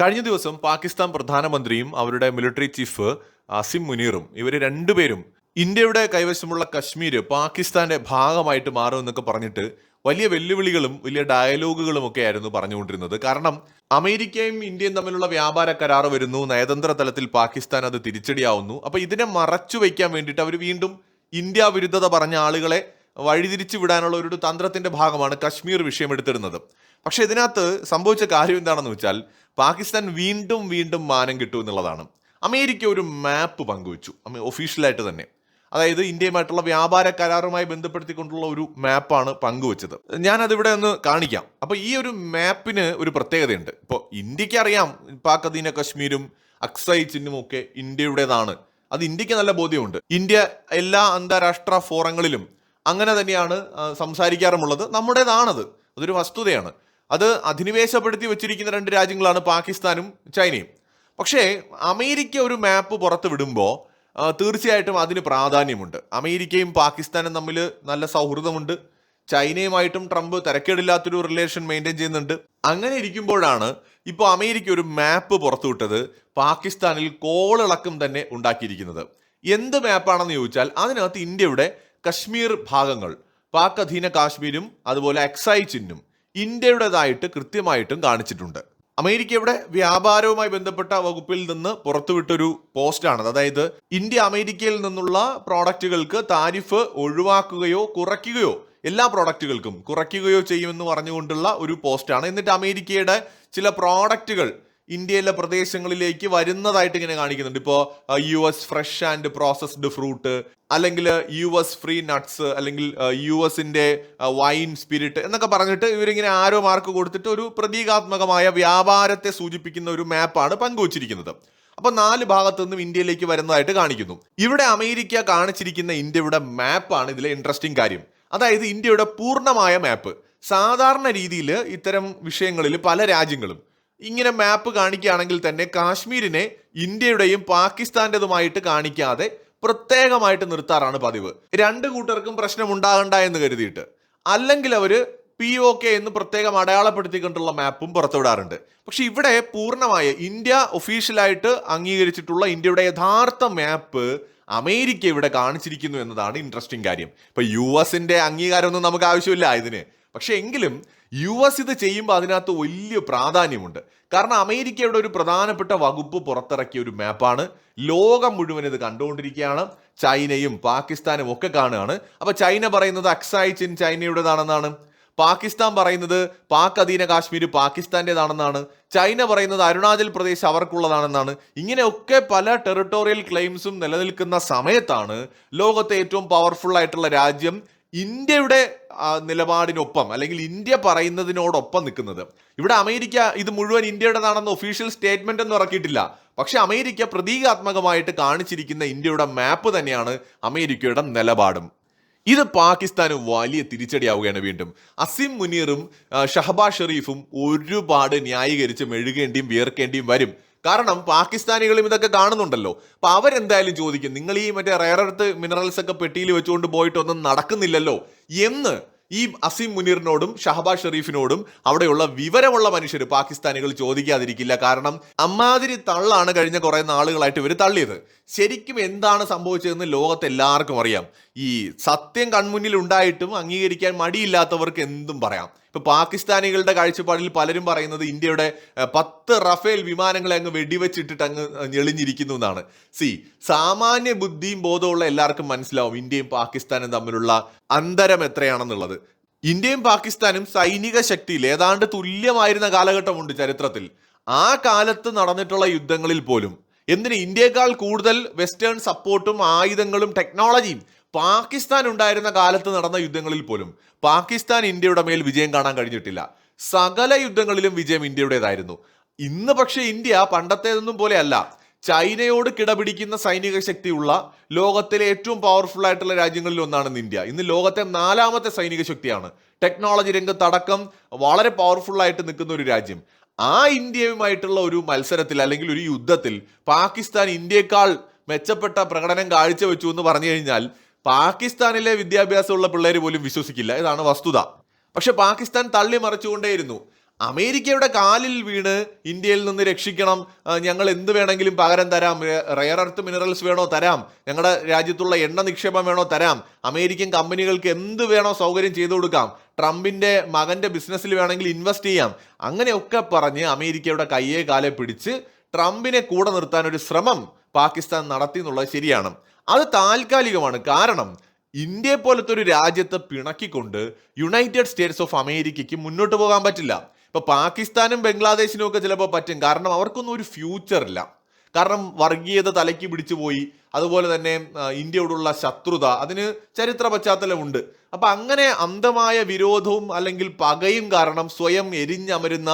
കഴിഞ്ഞ ദിവസം പാകിസ്ഥാൻ പ്രധാനമന്ത്രിയും അവരുടെ മിലിറ്ററി ചീഫ് അസിം മുനീറും ഇവർ രണ്ടുപേരും ഇന്ത്യയുടെ കൈവശമുള്ള കശ്മീർ പാകിസ്ഥാന്റെ ഭാഗമായിട്ട് മാറുമെന്നൊക്കെ പറഞ്ഞിട്ട് വലിയ വെല്ലുവിളികളും വലിയ ഡയലോഗുകളും ഒക്കെ ആയിരുന്നു പറഞ്ഞുകൊണ്ടിരുന്നത്. കാരണം അമേരിക്കയും ഇന്ത്യയും തമ്മിലുള്ള വ്യാപാര കരാർ വരുന്നു, നയതന്ത്ര തലത്തിൽ പാകിസ്ഥാൻ അത് തിരിച്ചടിയാവുന്നു. അപ്പൊ ഇതിനെ മറച്ചു വയ്ക്കാൻ വേണ്ടിയിട്ട് അവർ വീണ്ടും ഇന്ത്യ വിരുദ്ധത പറഞ്ഞ ആളുകളെ വഴിതിരിച്ചു വിടാനുള്ള ഒരു തന്ത്രത്തിന്റെ ഭാഗമാണ് കശ്മീർ വിഷയം എടുത്തിരുന്നത്. പക്ഷെ ഇതിനകത്ത് സംഭവിച്ച കാര്യം എന്താണെന്ന് വെച്ചാൽ പാകിസ്ഥാൻ വീണ്ടും വീണ്ടും മാനം കിട്ടും എന്നുള്ളതാണ്. അമേരിക്ക ഒരു മാപ്പ് പങ്കുവച്ചു ഒഫീഷ്യലായിട്ട് തന്നെ. അതായത് ഇന്ത്യയുമായിട്ടുള്ള വ്യാപാര കരാറുമായി ബന്ധപ്പെടുത്തിക്കൊണ്ടുള്ള ഒരു മാപ്പാണ് പങ്കുവച്ചത്. ഞാൻ അതിവിടെ ഒന്ന് കാണിക്കാം. അപ്പൊ ഈ ഒരു മാപ്പിന് ഒരു പ്രത്യേകതയുണ്ട്. ഇപ്പോൾ ഇന്ത്യക്ക് അറിയാം പാക് അധീന കശ്മീരും അക്സൈ ചിഹ്നും ഒക്കെ ഇന്ത്യയുടേതാണ്. അത് ഇന്ത്യക്ക് നല്ല ബോധ്യമുണ്ട്. ഇന്ത്യ എല്ലാ അന്താരാഷ്ട്ര ഫോറങ്ങളിലും അങ്ങനെ തന്നെയാണ് സംസാരിക്കാറുമുള്ളത്. നമ്മുടേതാണത്, അതൊരു വസ്തുതയാണ്. അത് അധിനിവേശപ്പെടുത്തി വെച്ചിരിക്കുന്ന രണ്ട് രാജ്യങ്ങളാണ് പാകിസ്ഥാനും ചൈനയും. പക്ഷേ അമേരിക്ക ഒരു മാപ്പ് പുറത്ത് വിടുമ്പോൾ തീർച്ചയായിട്ടും അതിന് പ്രാധാന്യമുണ്ട്. അമേരിക്കയും പാകിസ്ഥാനും തമ്മിൽ നല്ല സൗഹൃദമുണ്ട്. ചൈനയുമായിട്ടും ട്രംപ് തിരക്കേടില്ലാത്തൊരു റിലേഷൻ മെയിൻറ്റെയിൻ ചെയ്യുന്നുണ്ട്. അങ്ങനെ ഇരിക്കുമ്പോഴാണ് ഇപ്പോൾ അമേരിക്ക ഒരു മാപ്പ് പുറത്തുവിട്ടത് പാകിസ്ഥാനിൽ കോളിളക്കം തന്നെ ഉണ്ടാക്കിയിരിക്കുന്നത്. എന്ത് മാപ്പാണെന്ന് ചോദിച്ചാൽ അതിനകത്ത് ഇന്ത്യയുടെ കശ്മീർ ഭാഗങ്ങൾ, പാക് അധീന കാശ്മീരും അതുപോലെ അക്സൈ ചിഹ്നും ഇന്ത്യയുടേതായിട്ട് കൃത്യമായിട്ടും കാണിച്ചിട്ടുണ്ട്. അമേരിക്കയുടെ വ്യാപാരവുമായി ബന്ധപ്പെട്ട വകുപ്പിൽ നിന്ന് പുറത്തുവിട്ടൊരു പോസ്റ്റാണത്. അതായത് ഇന്ത്യ അമേരിക്കയിൽ നിന്നുള്ള പ്രോഡക്റ്റുകൾക്ക് താരിഫ് ഒഴിവാക്കുകയോ കുറയ്ക്കുകയോ, എല്ലാ പ്രോഡക്റ്റുകൾക്കും കുറയ്ക്കുകയോ ചെയ്യുമെന്ന് പറഞ്ഞുകൊണ്ടുള്ള ഒരു പോസ്റ്റാണ്. എന്നിട്ട് അമേരിക്കയുടെ ചില പ്രോഡക്റ്റുകൾ ഇന്ത്യയിലെ പ്രദേശങ്ങളിലേക്ക് വരുന്നതായിട്ട് ഇങ്ങനെ കാണിക്കുന്നുണ്ട്. ഇപ്പോൾ US fresh and processed fruit, അല്ലെങ്കിൽ US ഫ്രീ നട്ട്സ്, അല്ലെങ്കിൽ US വൈൻ സ്പിരിറ്റ് എന്നൊക്കെ പറഞ്ഞിട്ട് ഇവരിങ്ങനെ ആരോ മാർക്ക് കൊടുത്തിട്ട് ഒരു പ്രതീകാത്മകമായ വ്യാപാരത്തെ സൂചിപ്പിക്കുന്ന ഒരു മാപ്പാണ് പങ്കുവച്ചിരിക്കുന്നത്. അപ്പൊ 4 ഭാഗത്തു നിന്നും ഇന്ത്യയിലേക്ക് വരുന്നതായിട്ട് കാണിക്കുന്നു. ഇവിടെ അമേരിക്ക കാണിച്ചിരിക്കുന്ന ഇന്ത്യയുടെ മാപ്പാണ് ഇതിലെ ഇൻട്രസ്റ്റിംഗ് കാര്യം. അതായത് ഇന്ത്യയുടെ പൂർണ്ണമായ മാപ്പ്. സാധാരണ രീതിയിൽ ഇത്തരം വിഷയങ്ങളിൽ പല രാജ്യങ്ങളും ഇങ്ങനെ മാപ്പ് കാണിക്കുകയാണെങ്കിൽ തന്നെ കാശ്മീരിനെ ഇന്ത്യയുടെയും പാകിസ്ഥാന്റേതുമായിട്ട് കാണിക്കാതെ പ്രത്യേകമായിട്ട് നിർത്താറാണ് പതിവ്. രണ്ട് കൂട്ടർക്കും പ്രശ്നം ഉണ്ടാകണ്ട എന്ന് കരുതിയിട്ട്. അല്ലെങ്കിൽ അവർ POK എന്ന് പ്രത്യേകം അടയാളപ്പെടുത്തിക്കൊണ്ടുള്ള മാപ്പും പുറത്തുവിടാറുണ്ട്. പക്ഷെ ഇവിടെ പൂർണ്ണമായ ഇന്ത്യ ഒഫീഷ്യലായിട്ട് അംഗീകരിച്ചിട്ടുള്ള ഇന്ത്യയുടെ യഥാർത്ഥ മാപ്പ് അമേരിക്ക ഇവിടെ കാണിച്ചിരിക്കുന്നു എന്നതാണ് ഇൻട്രസ്റ്റിംഗ് കാര്യം. ഇപ്പൊ US അംഗീകാരമൊന്നും നമുക്ക് ആവശ്യമില്ല ഇതിന്. പക്ഷെ എങ്കിലും US ഇത് ചെയ്യുമ്പോൾ അതിനകത്ത് വലിയ പ്രാധാന്യമുണ്ട്. കാരണം അമേരിക്കയുടെ ഒരു പ്രധാനപ്പെട്ട വകുപ്പ് പുറത്തിറക്കിയ ഒരു മാപ്പാണ്. ലോകം മുഴുവൻ ഇത് കണ്ടുകൊണ്ടിരിക്കുകയാണ്. ചൈനയും പാകിസ്ഥാനും ഒക്കെ കാണുകയാണ്. അപ്പൊ ചൈന പറയുന്നത് അക്സൈ ചിൻ ചൈനയുടേതാണെന്നാണ്. പാകിസ്ഥാൻ പറയുന്നത് പാക് അധീന കാശ്മീർ പാകിസ്ഥാന്റേതാണെന്നാണ്. ചൈന പറയുന്നത് അരുണാചൽ പ്രദേശ് അവർക്കുള്ളതാണെന്നാണ്. ഇങ്ങനെയൊക്കെ പല ടെറിട്ടോറിയൽ ക്ലെയിംസും നിലനിൽക്കുന്ന സമയത്താണ് ലോകത്തെ ഏറ്റവും പവർഫുൾ ആയിട്ടുള്ള രാജ്യം ഇന്ത്യയുടെ നിലപാടിനൊപ്പം, അല്ലെങ്കിൽ ഇന്ത്യ പറയുന്നതിനോടൊപ്പം നിൽക്കുന്നത്. ഇവിടെ അമേരിക്ക ഇത് മുഴുവൻ ഇന്ത്യയുടേതാണെന്ന് ഒഫീഷ്യൽ സ്റ്റേറ്റ്മെന്റ് ഒന്നും ഇറക്കിയിട്ടില്ല. പക്ഷെ അമേരിക്ക പ്രതീകാത്മകമായിട്ട് കാണിച്ചിരിക്കുന്ന ഇന്ത്യയുടെ മാപ്പ് തന്നെയാണ് അമേരിക്കയുടെ നിലപാടും. ഇത് പാകിസ്ഥാന് വലിയ തിരിച്ചടിയാവുകയാണ്. വീണ്ടും അസിം മുനീറും ഷഹബാസ് ഷെരീഫും ഒരുപാട് ന്യായീകരിച്ച് മെഴുകേണ്ടിയും വിയർക്കേണ്ടിയും വരും. കാരണം പാകിസ്ഥാനികളും ഇതൊക്കെ കാണുന്നുണ്ടല്ലോ. അപ്പൊ അവരെന്തായാലും ചോദിക്കും, നിങ്ങൾ ഈ മറ്റേ റെയർ എർത്ത് മിനറൽസ് ഒക്കെ പെട്ടിയിൽ വെച്ചുകൊണ്ട് പോയിട്ടൊന്നും നടക്കുന്നില്ലല്ലോ എന്ന് ഈ അസിം മുനീറിനോടും ഷഹബാസ് ഷെരീഫിനോടും അവിടെയുള്ള വിവരമുള്ള മനുഷ്യർ പാകിസ്ഥാനികൾ ചോദിക്കാതിരിക്കില്ല. കാരണം അമ്മാതിരി തള്ളാണ് കഴിഞ്ഞ കുറെ നാളുകളായിട്ട് ഇവർ തള്ളിയത്. ശരിക്കും എന്താണ് സംഭവിച്ചതെന്ന് ലോകത്ത് എല്ലാവർക്കും അറിയാം. ഈ സത്യം കൺമുന്നിൽ ഉണ്ടായിട്ടും അംഗീകരിക്കാൻ മടിയില്ലാത്തവർക്ക് എന്തും പറയാം. ഇപ്പൊ പാകിസ്ഥാനികളുടെ കാഴ്ചപ്പാടിൽ പലരും പറയുന്നത് ഇന്ത്യയുടെ 10 റഫേൽ വിമാനങ്ങളെ അങ്ങ് വെടിവെച്ചിട്ടിട്ട് അങ്ങ് ഞെളിഞ്ഞിരിക്കുന്നു എന്നാണ്. സാമാന്യ ബുദ്ധിയും ബോധമുള്ള എല്ലാവർക്കും മനസ്സിലാവും ഇന്ത്യയും പാകിസ്ഥാനും തമ്മിലുള്ള അന്തരം എത്രയാണെന്നുള്ളത്. ഇന്ത്യയും പാകിസ്ഥാനും സൈനിക ശക്തിയിൽ ഏതാണ്ട് തുല്യമായിരുന്ന കാലഘട്ടമുണ്ട് ചരിത്രത്തിൽ. ആ കാലത്ത് നടന്നിട്ടുള്ള യുദ്ധങ്ങളിൽ പോലും എന്തിന് ഇന്ത്യയെക്കാൾ കൂടുതൽ വെസ്റ്റേൺ സപ്പോർട്ടും ആയുധങ്ങളും ടെക്നോളജിയും പാകിസ്ഥാൻ ഉണ്ടായിരുന്ന കാലത്ത് നടന്ന യുദ്ധങ്ങളിൽ പോലും പാകിസ്ഥാൻ ഇന്ത്യയുടെ മേൽ വിജയം കാണാൻ കഴിഞ്ഞിട്ടില്ല. സകല യുദ്ധങ്ങളിലും വിജയം ഇന്ത്യയുടേതായിരുന്നു. ഇന്ന് പക്ഷേ ഇന്ത്യ പണ്ടത്തേതൊന്നും പോലെയല്ല. ചൈനയോട് കിടപിടിക്കുന്ന സൈനിക ശക്തിയുള്ള ലോകത്തിലെ ഏറ്റവും പവർഫുൾ ആയിട്ടുള്ള രാജ്യങ്ങളിൽ ഒന്നാണ് ഇന്ത്യ. ഇന്ന് ലോകത്തെ 4ാമത്തെ സൈനിക ശക്തിയാണ്. ടെക്നോളജി രംഗത്തടക്കം വളരെ പവർഫുൾ ആയിട്ട് നിൽക്കുന്ന ഒരു രാജ്യം. ആ ഇന്ത്യയുമായിട്ടുള്ള ഒരു മത്സരത്തിൽ അല്ലെങ്കിൽ ഒരു യുദ്ധത്തിൽ പാകിസ്ഥാൻ ഇന്ത്യയെക്കാൾ മെച്ചപ്പെട്ട പ്രകടനം കാഴ്ചവെച്ചു എന്ന് പറഞ്ഞു കഴിഞ്ഞാൽ പാകിസ്ഥാനിലെ വിദ്യാഭ്യാസമുള്ള പിള്ളേർ പോലും വിശ്വസിക്കില്ല. ഇതാണ് വസ്തുത. പക്ഷെ പാകിസ്ഥാൻ തള്ളി മറിച്ചുകൊണ്ടേയിരുന്നു. അമേരിക്കയുടെ കാലിൽ വീണ് ഇന്ത്യയിൽ നിന്ന് രക്ഷിക്കണം, ഞങ്ങൾ എന്ത് വേണമെങ്കിലും പകരം തരാം, റെയർ എർത്ത് മിനറൽസ് വേണോ തരാം, ഞങ്ങളുടെ രാജ്യത്തുള്ള എണ്ണ നിക്ഷേപം വേണോ തരാം, അമേരിക്കൻ കമ്പനികൾക്ക് എന്ത് വേണോ സൗകര്യം ചെയ്തു കൊടുക്കാം, ട്രംപിന്റെ മകന്റെ ബിസിനസ്സിൽ വേണമെങ്കിൽ ഇൻവെസ്റ്റ് ചെയ്യാം, അങ്ങനെയൊക്കെ പറഞ്ഞ് അമേരിക്കയുടെ കയ്യെ കാലെ പിടിച്ച് ട്രംപിനെ കൂടെ നിർത്താൻ ഒരു ശ്രമം പാകിസ്ഥാൻ നടത്തി എന്നുള്ളത് ശരിയാണ്. അത് താൽക്കാലികമാണ്. കാരണം ഇന്ത്യയെ പോലത്തെ ഒരു രാജ്യത്തെ പിണക്കിക്കൊണ്ട് യുണൈറ്റഡ് സ്റ്റേറ്റ്സ് ഓഫ് അമേരിക്കയ്ക്ക് മുന്നോട്ട് പോകാൻ പറ്റില്ല. ഇപ്പൊ പാകിസ്ഥാനും ബംഗ്ലാദേശിനും ഒക്കെ ചിലപ്പോൾ പറ്റും. കാരണം അവർക്കൊന്നും ഒരു ഫ്യൂച്ചർ ഇല്ല. കാരണം വർഗീയത തലയ്ക്ക് പിടിച്ചു പോയി. അതുപോലെ തന്നെ ഇന്ത്യയോടുള്ള ശത്രുത, അതിന് ചരിത്ര പശ്ചാത്തലമുണ്ട്. അപ്പൊ അങ്ങനെ അന്ധമായ വിരോധവും അല്ലെങ്കിൽ പകയും കാരണം സ്വയം എരിഞ്ഞമരുന്ന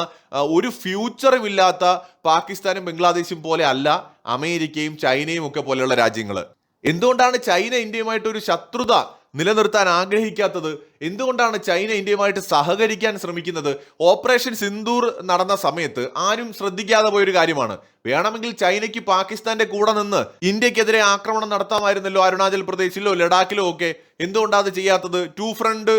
ഒരു ഫ്യൂച്ചറും ഇല്ലാത്ത പാകിസ്ഥാനും ബംഗ്ലാദേശും പോലെ അല്ല അമേരിക്കയും ചൈനയും ഒക്കെ പോലെയുള്ള രാജ്യങ്ങൾ. എന്തുകൊണ്ടാണ് ചൈന ഇന്ത്യയുമായിട്ട് ഒരു ശത്രുത നിലനിർത്താൻ ആഗ്രഹിക്കാത്തത്? എന്തുകൊണ്ടാണ് ചൈന ഇന്ത്യയുമായിട്ട് സഹകരിക്കാൻ ശ്രമിക്കുന്നത്? ഓപ്പറേഷൻ സിന്ദൂർ നടന്ന സമയത്ത് ആരും ശ്രദ്ധിക്കാതെ പോയൊരു കാര്യമാണ്. വേണമെങ്കിൽ ചൈനയ്ക്ക് പാകിസ്ഥാന്റെ കൂടെ നിന്ന് ഇന്ത്യക്കെതിരെ ആക്രമണം നടത്താമായിരുന്നല്ലോ, അരുണാചൽ പ്രദേശിലോ ലഡാക്കിലോ ഒക്കെ. എന്തുകൊണ്ടാണ് അത് ചെയ്യാത്തത്? ടു ഫ്രണ്ട്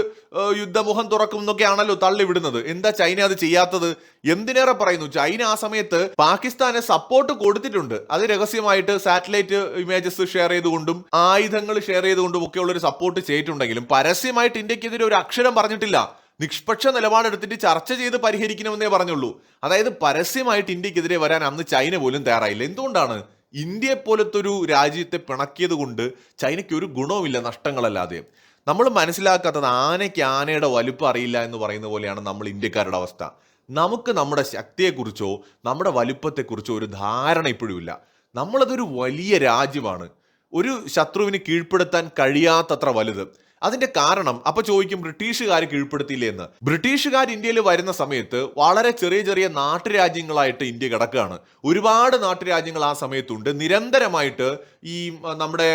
യുദ്ധമുഖം തുറക്കും എന്നൊക്കെയാണല്ലോ തള്ളിവിടുന്നത്. എന്താ ചൈന അത് ചെയ്യാത്തത്? എന്തിനേറെ പറയുന്നു, ചൈന ആ സമയത്ത് പാകിസ്ഥാന് സപ്പോർട്ട് കൊടുത്തിട്ടുണ്ട്. അത് രഹസ്യമായിട്ട് സാറ്റലൈറ്റ് ഇമേജസ് ഷെയർ ചെയ്തുകൊണ്ടും ആയുധങ്ങൾ ഷെയർ ചെയ്തുകൊണ്ടും ഒക്കെ ഉള്ളൊരു സപ്പോർട്ട് ചെയ്തിട്ടുണ്ടെങ്കിലും പരസ്യമായിട്ട് ഇന്ത്യക്കെതിരെ ഒരു അക്ഷരം പറഞ്ഞിട്ടില്ല. നിഷ്പക്ഷ നിലപാടെടുത്തിട്ട് ചർച്ച ചെയ്ത് പരിഹരിക്കണമെന്നേ പറഞ്ഞുള്ളൂ. അതായത് പരസ്യമായിട്ട് ഇന്ത്യക്കെതിരെ വരാൻ അന്ന് ചൈന പോലും തയ്യാറായില്ല. എന്തുകൊണ്ടാണ്? ഇന്ത്യയെ പോലത്തെ ഒരു രാജ്യത്തെ പിണക്കിയത് കൊണ്ട് ചൈനയ്ക്ക് ഒരു ഗുണവുമില്ല, നഷ്ടങ്ങളല്ലാതെ. നമ്മൾ മനസ്സിലാക്കാത്തത് ആനയ്ക്ക് ആനയുടെ വലുപ്പം അറിയില്ല എന്ന് പറയുന്ന പോലെയാണ് നമ്മൾ ഇന്ത്യക്കാരുടെ അവസ്ഥ. നമുക്ക് നമ്മുടെ ശക്തിയെക്കുറിച്ചോ നമ്മുടെ വലുപ്പത്തെക്കുറിച്ചോ ഒരു ധാരണ ഇപ്പോഴും ഇല്ല. നമ്മളതൊരു വലിയ രാജ്യമാണ്, ഒരു ശത്രുവിന് കീഴ്പ്പെടുത്താൻ കഴിയാത്തത്ര വലുത്. അതിന്റെ കാരണം അപ്പൊ ചോദിക്കും, ബ്രിട്ടീഷുകാർ കീഴ്പ്പെടുത്തിയില്ലേ എന്ന്. ബ്രിട്ടീഷുകാർ ഇന്ത്യയിൽ വരുന്ന സമയത്ത് വളരെ ചെറിയ ചെറിയ നാട്ടുരാജ്യങ്ങളായിട്ട് ഇന്ത്യ കിടക്കുകയാണ്. ഒരുപാട് നാട്ടുരാജ്യങ്ങൾ ആ സമയത്തുണ്ട്. നിരന്തരമായിട്ട് ഈ നമ്മുടെ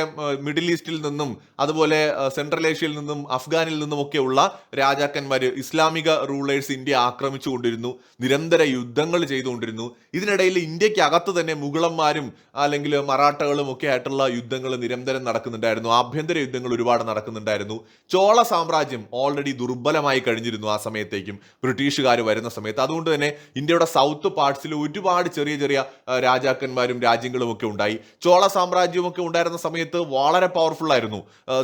മിഡിൽ ഈസ്റ്റിൽ നിന്നും അതുപോലെ സെൻട്രൽ ഏഷ്യയിൽ നിന്നും അഫ്ഗാനിൽ നിന്നും ഒക്കെയുള്ള രാജാക്കന്മാര്, ഇസ്ലാമിക റൂളേഴ്സ് ഇന്ത്യ ആക്രമിച്ചു കൊണ്ടിരുന്നു, നിരന്തര യുദ്ധങ്ങൾ ചെയ്തുകൊണ്ടിരുന്നു. ഇതിനിടയിൽ ഇന്ത്യക്ക് അകത്ത് തന്നെ മുഗളന്മാരും അല്ലെങ്കിൽ മറാഠകളും ഒക്കെ ആയിട്ടുള്ള യുദ്ധങ്ങൾ നിരന്തരം നടക്കുന്നുണ്ടായിരുന്നു. ആഭ്യന്തര യുദ്ധങ്ങൾ ഒരുപാട് നടക്കുന്നുണ്ടായിരുന്നു. ചോള സാമ്രാജ്യം ഓൾറെഡി ദുർബലമായി കഴിഞ്ഞിരുന്നു ആ സമയത്തേക്കും ബ്രിട്ടീഷുകാർ വരുന്ന സമയത്ത്. അതുകൊണ്ട് തന്നെ ഇന്ത്യയുടെ സൗത്ത് പാർട്സിൽ ഒരുപാട് ചെറിയ ചെറിയ രാജാക്കന്മാരും രാജ്യങ്ങളും ഒക്കെ ഉണ്ടായി. ചോള സാമ്രാജ്യവും ഒക്കെ ഉണ്ടായിരുന്ന സമയത്ത് വളരെ പവർഫുൾ ആയിരുന്നു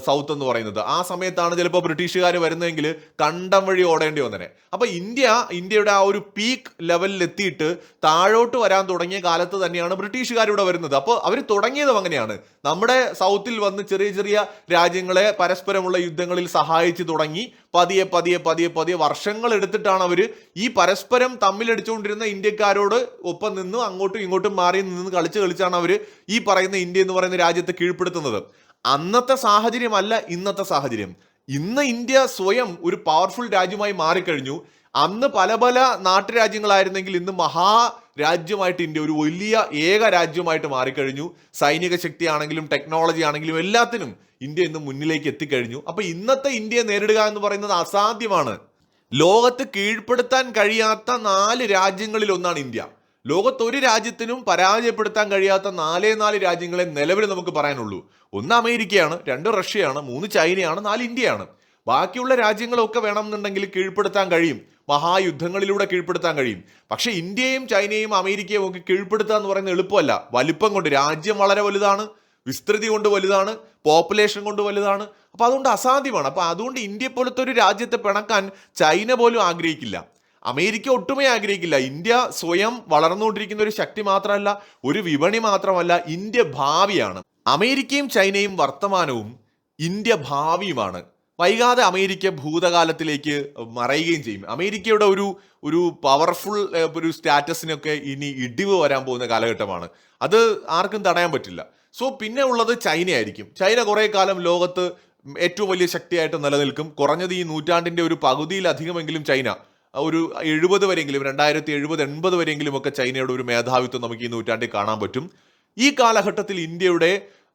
സൗത്ത് എന്ന് പറയുന്നത്. ആ സമയത്താണ് ചിലപ്പോൾ ബ്രിട്ടീഷുകാർ വരുന്നതെങ്കിൽ കണ്ടം വഴി ഓടേണ്ടി വന്നേ. അപ്പൊ ഇന്ത്യയുടെ ആ ഒരു പീക്ക് ലെവലിൽ എത്തിയിട്ട് താഴോട്ട് വരാൻ തുടങ്ങിയ കാലത്ത് തന്നെയാണ് ബ്രിട്ടീഷുകാർ ഇവിടെ വരുന്നത്. അപ്പോൾ അവർ തുടങ്ങിയതും അങ്ങനെയാണ്. നമ്മുടെ സൗത്തിൽ വന്ന് ചെറിയ ചെറിയ രാജ്യങ്ങളെ പരസ്പരമുള്ള യുദ്ധങ്ങളിൽ സഹായിച്ചു തുടങ്ങി പതിയെ പതിയെ പതിയെ പതിയെ വർഷങ്ങൾ എടുത്തിട്ടാണ് അവർ ഈ പരസ്പരം തമ്മിലടിച്ചുകൊണ്ടിരുന്ന ഇന്ത്യക്കാരോട് ഒപ്പം നിന്ന് അങ്ങോട്ടും ഇങ്ങോട്ടും മാറി നിന്ന് കളിച്ചാണ് അവർ ഈ പറയുന്ന ഇന്ത്യ എന്ന് പറയുന്ന രാജ്യത്തെ കീഴ്പ്പെടുത്തുന്നത്. അന്നത്തെ സാഹചര്യമല്ല ഇന്നത്തെ സാഹചര്യം. ഇന്ന് ഇന്ത്യ സ്വയം ഒരു പവർഫുൾ രാജ്യമായി മാറിക്കഴിഞ്ഞു. അന്ന് പല പല നാട്ടുരാജ്യങ്ങളായിരുന്നെങ്കിൽ ഇന്ന് മഹാരാജ്യമായിട്ട് ഇന്ത്യ ഒരു വലിയ ഏക രാജ്യമായിട്ട് മാറിക്കഴിഞ്ഞു. സൈനിക ശക്തി ആണെങ്കിലും ടെക്നോളജി ആണെങ്കിലും എല്ലാത്തിനും ഇന്ത്യ ഇന്ന് മുന്നിലേക്ക് എത്തിക്കഴിഞ്ഞു. അപ്പൊ ഇന്നത്തെ ഇന്ത്യയെ നേരിടുക എന്ന് പറയുന്നത് അസാധ്യമാണ്. ലോകത്ത് കീഴ്പ്പെടുത്താൻ കഴിയാത്ത 4 രാജ്യങ്ങളിൽ ഒന്നാണ് ഇന്ത്യ. ലോകത്ത് ഒരു രാജ്യത്തിനും പരാജയപ്പെടുത്താൻ കഴിയാത്ത 4 രാജ്യങ്ങളെ നിലവിൽ നമുക്ക് പറയാനുള്ളൂ. 1 അമേരിക്കയാണ്, 2 റഷ്യയാണ്, 3 ചൈനയാണ്, 4 ഇന്ത്യയാണ്. ബാക്കിയുള്ള രാജ്യങ്ങളൊക്കെ വേണമെന്നുണ്ടെങ്കിൽ കീഴ്പ്പെടുത്താൻ കഴിയും, മഹായുദ്ധങ്ങളിലൂടെ കീഴ്പ്പെടുത്താൻ കഴിയും. പക്ഷെ ഇന്ത്യയും ചൈനയും അമേരിക്കയും ഒക്കെ കീഴ്പ്പെടുത്തുക എന്ന് പറയുന്നത് എളുപ്പമല്ല. വലിപ്പം കൊണ്ട് രാജ്യം വളരെ വലുതാണ്, വിസ്തൃതി കൊണ്ട് വലുതാണ്, പോപ്പുലേഷൻ കൊണ്ട് വലുതാണ്. അപ്പൊ അതുകൊണ്ട് അസാധ്യമാണ്. അപ്പൊ അതുകൊണ്ട് ഇന്ത്യ പോലത്തെ ഒരു രാജ്യത്തെ പിണക്കാൻ ചൈന പോലും ആഗ്രഹിക്കില്ല, അമേരിക്ക ഒട്ടുമേ ആഗ്രഹിക്കില്ല. ഇന്ത്യ സ്വയം വളർന്നുകൊണ്ടിരിക്കുന്ന ഒരു ശക്തി മാത്രമല്ല, ഒരു വിപണി മാത്രമല്ല, ഇന്ത്യ ഭാവിയാണ്. അമേരിക്കയും ചൈനയും വർത്തമാനവും ഇന്ത്യ ഭാവിയുമാണ്. വൈകാതെ അമേരിക്ക ഭൂതകാലത്തിലേക്ക് മറയുകയും ചെയ്യും. അമേരിക്കയുടെ ഒരു പവർഫുൾ ഒരു സ്റ്റാറ്റസിനൊക്കെ ഇനി ഇടിവ് വരാൻ പോകുന്ന കാലഘട്ടമാണ്. അത് ആർക്കും തടയാൻ പറ്റില്ല. സോ പിന്നെ ഉള്ളത് ചൈനയായിരിക്കും. ചൈന കുറെ കാലം ലോകത്ത് ഏറ്റവും വലിയ ശക്തിയായിട്ട് നിലനിൽക്കും. കുറഞ്ഞത് ഈ നൂറ്റാണ്ടിന്റെ ഒരു പകുതിയിലധികമെങ്കിലും ചൈന, ഒരു 70 വരെയെങ്കിലും, 2070-80 വരെയെങ്കിലും ഒക്കെ ചൈനയുടെ ഒരു മേധാവിത്വം നമുക്ക് ഈ നൂറ്റാണ്ടിൽ കാണാൻ പറ്റും. ഈ കാലഘട്ടത്തിൽ ഇന്ത്യയുടെ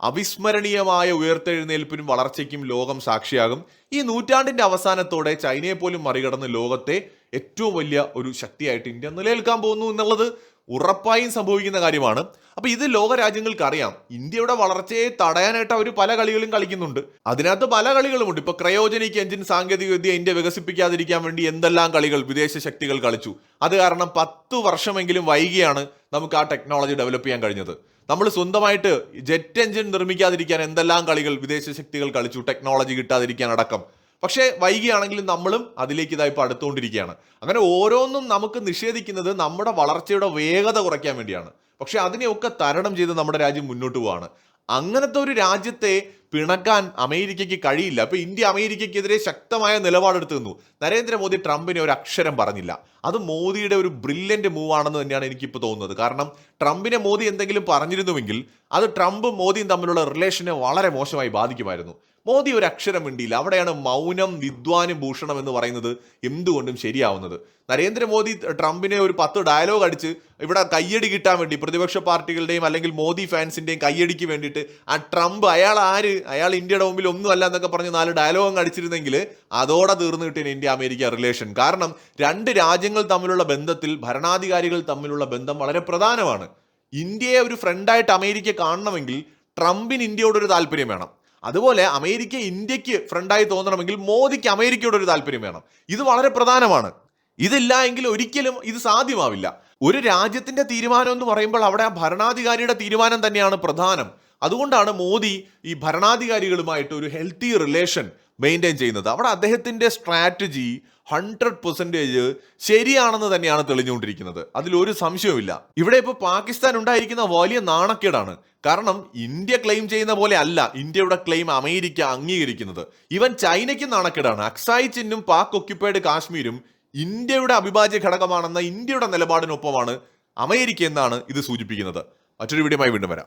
അവിസ്മരണീയമായ ഉയർത്തെഴുന്നേൽപ്പിനും വളർച്ചയ്ക്കും ലോകം സാക്ഷിയാകും. ഈ നൂറ്റാണ്ടിന്റെ അവസാനത്തോടെ ചൈനയെ പോലും മറികടന്ന് ലോകത്തെ ഏറ്റവും വലിയ ഒരു ശക്തിയായിട്ട് ഇന്ത്യ നിലനിൽക്കാൻ പോകുന്നു എന്നുള്ളത് ഉറപ്പായും സംഭവിക്കുന്ന കാര്യമാണ്. അപ്പൊ ഇത് ലോക രാജ്യങ്ങൾക്ക് അറിയാം. ഇന്ത്യയുടെ വളർച്ചയെ തടയാനായിട്ട് അവർ പല കളികളും കളിക്കുന്നുണ്ട്. അതിനകത്ത് പല കളികളുമുണ്ട്. ഇപ്പൊ ക്രയോജനിക് എഞ്ചിൻ സാങ്കേതിക വിദ്യ ഇന്ത്യ വികസിപ്പിക്കാതിരിക്കാൻ വേണ്ടി എന്തെല്ലാം കളികൾ വിദേശ ശക്തികൾ കളിച്ചു. അത് കാരണം 10 വർഷമെങ്കിലും വൈകിയാണ് നമുക്ക് ആ ടെക്നോളജി ഡെവലപ്പ് ചെയ്യാൻ കഴിഞ്ഞത്. നമ്മൾ സ്വന്തമായിട്ട് ജെറ്റ് എഞ്ചിൻ നിർമ്മിക്കാതിരിക്കാൻ എന്തെല്ലാം കളികൾ വിദേശ ശക്തികൾ കളിച്ചു, ടെക്നോളജി കിട്ടാതിരിക്കാൻ അടക്കം. പക്ഷേ വൈകിയാണെങ്കിലും നമ്മളും അതിലേക്ക് ഇതായി ഇപ്പോൾ അടുത്തുകൊണ്ടിരിക്കുകയാണ്. അങ്ങനെ ഓരോന്നും നമുക്ക് നിഷേധിക്കുന്നത് നമ്മുടെ വളർച്ചയുടെ വേഗത കുറയ്ക്കാൻ വേണ്ടിയാണ്. പക്ഷെ അതിനെയൊക്കെ തരണം ചെയ്ത് നമ്മുടെ രാജ്യം മുന്നോട്ട് പോവാണ്. അങ്ങനത്തെ ഒരു രാജ്യത്തെ പിണക്കാൻ അമേരിക്കയ്ക്ക് കഴിയില്ല. അപ്പൊ ഇന്ത്യ അമേരിക്കയ്ക്കെതിരെ ശക്തമായ നിലപാടെടുത്തു നിന്നു. നരേന്ദ്രമോദി ട്രംപിനെ ഒരു അക്ഷരം പറഞ്ഞില്ല. അത് മോദിയുടെ ഒരു ബ്രില്യന്റ് മൂവ് ആണെന്ന് തന്നെയാണ് എനിക്കിപ്പോൾ തോന്നുന്നത്. കാരണം ട്രംപിനെ മോദി എന്തെങ്കിലും പറഞ്ഞിരുന്നുവെങ്കിൽ അത് ട്രംപും മോദിയും തമ്മിലുള്ള റിലേഷനെ വളരെ മോശമായി ബാധിക്കുമായിരുന്നു. മോദി ഒരു അക്ഷരം മിണ്ടിയില്ല. അവിടെയാണ് മൗനം വിദ്വാനും ഭൂഷണം എന്ന് പറയുന്നത് എന്തുകൊണ്ടും ശരിയാവുന്നത്. നരേന്ദ്രമോദി ട്രംപിനെ ഒരു 10 ഡയലോഗ് അടിച്ച് ഇവിടെ കയ്യടി കിട്ടാൻ വേണ്ടി പ്രതിപക്ഷ പാർട്ടികളുടെയും അല്ലെങ്കിൽ മോദി ഫാൻസിന്റെയും കയ്യടിക്ക് വേണ്ടിയിട്ട് ആ ട്രംപ് അയാൾ ഇന്ത്യയുടെ മുമ്പിൽ ഒന്നുമല്ല എന്നൊക്കെ പറഞ്ഞ് 4 ഡയലോഗ് അടിച്ചിരുന്നെങ്കിൽ അതോടെ തീർന്നു കിട്ടിയ ഇന്ത്യ അമേരിക്ക റിലേഷൻ. കാരണം രണ്ട് രാജ്യങ്ങൾ തമ്മിലുള്ള ബന്ധത്തിൽ ഭരണാധികാരികൾ തമ്മിലുള്ള ബന്ധം വളരെ പ്രധാനമാണ്. ഇന്ത്യയെ ഒരു ഫ്രണ്ടായിട്ട് അമേരിക്ക കാണണമെങ്കിൽ ട്രംപിന് ഇന്ത്യയോടൊരു താല്പര്യം വേണം. അതുപോലെ അമേരിക്ക ഇന്ത്യക്ക് ഫ്രണ്ടായി തോന്നണമെങ്കിൽ മോദിക്ക് അമേരിക്കയോട് ഒരു താല്പര്യം വേണം. ഇത് വളരെ പ്രധാനമാണ്. ഇതില്ല എങ്കിൽ ഒരിക്കലും ഇത് സാധ്യമാവില്ല. ഒരു രാജ്യത്തിന്റെ തീരുമാനം എന്ന് പറയുമ്പോൾ അവിടെ ആ ഭരണാധികാരിയുടെ തീരുമാനം തന്നെയാണ് പ്രധാനം. അതുകൊണ്ടാണ് മോദി ഈ ഭരണാധികാരികളുമായിട്ട് ഒരു ഹെൽത്തി റിലേഷൻ മെയിൻറ്റെയിൻ ചെയ്യുന്നത്. അവിടെ അദ്ദേഹത്തിന്റെ സ്ട്രാറ്റജി 100% ശരിയാണെന്ന് തന്നെയാണ് തെളിഞ്ഞുകൊണ്ടിരിക്കുന്നത്. അതിലൊരു സംശയവുമില്ല. ഇവിടെ ഇപ്പോൾ പാകിസ്ഥാൻ ഉണ്ടായിരിക്കുന്ന വലിയ നാണക്കേടാണ്. കാരണം ഇന്ത്യ ക്ലെയിം ചെയ്യുന്ന പോലെ അല്ല ഇന്ത്യയുടെ ക്ലെയിം അമേരിക്ക അംഗീകരിക്കുന്നത്. ഈവൻ ചൈനയ്ക്ക് നാണക്കേടാണ്. അക്സായി ചിന്നും പാക് ഒക്യുപ്പൈഡ് കാശ്മീരും ഇന്ത്യയുടെ അവിഭാജ്യ ഘടകമാണെന്ന ഇന്ത്യയുടെ നിലപാടിനൊപ്പമാണ് അമേരിക്ക എന്നാണ് ഇത് സൂചിപ്പിക്കുന്നത്. മറ്റൊരു വീഡിയോയുമായി വീണ്ടും വരാം.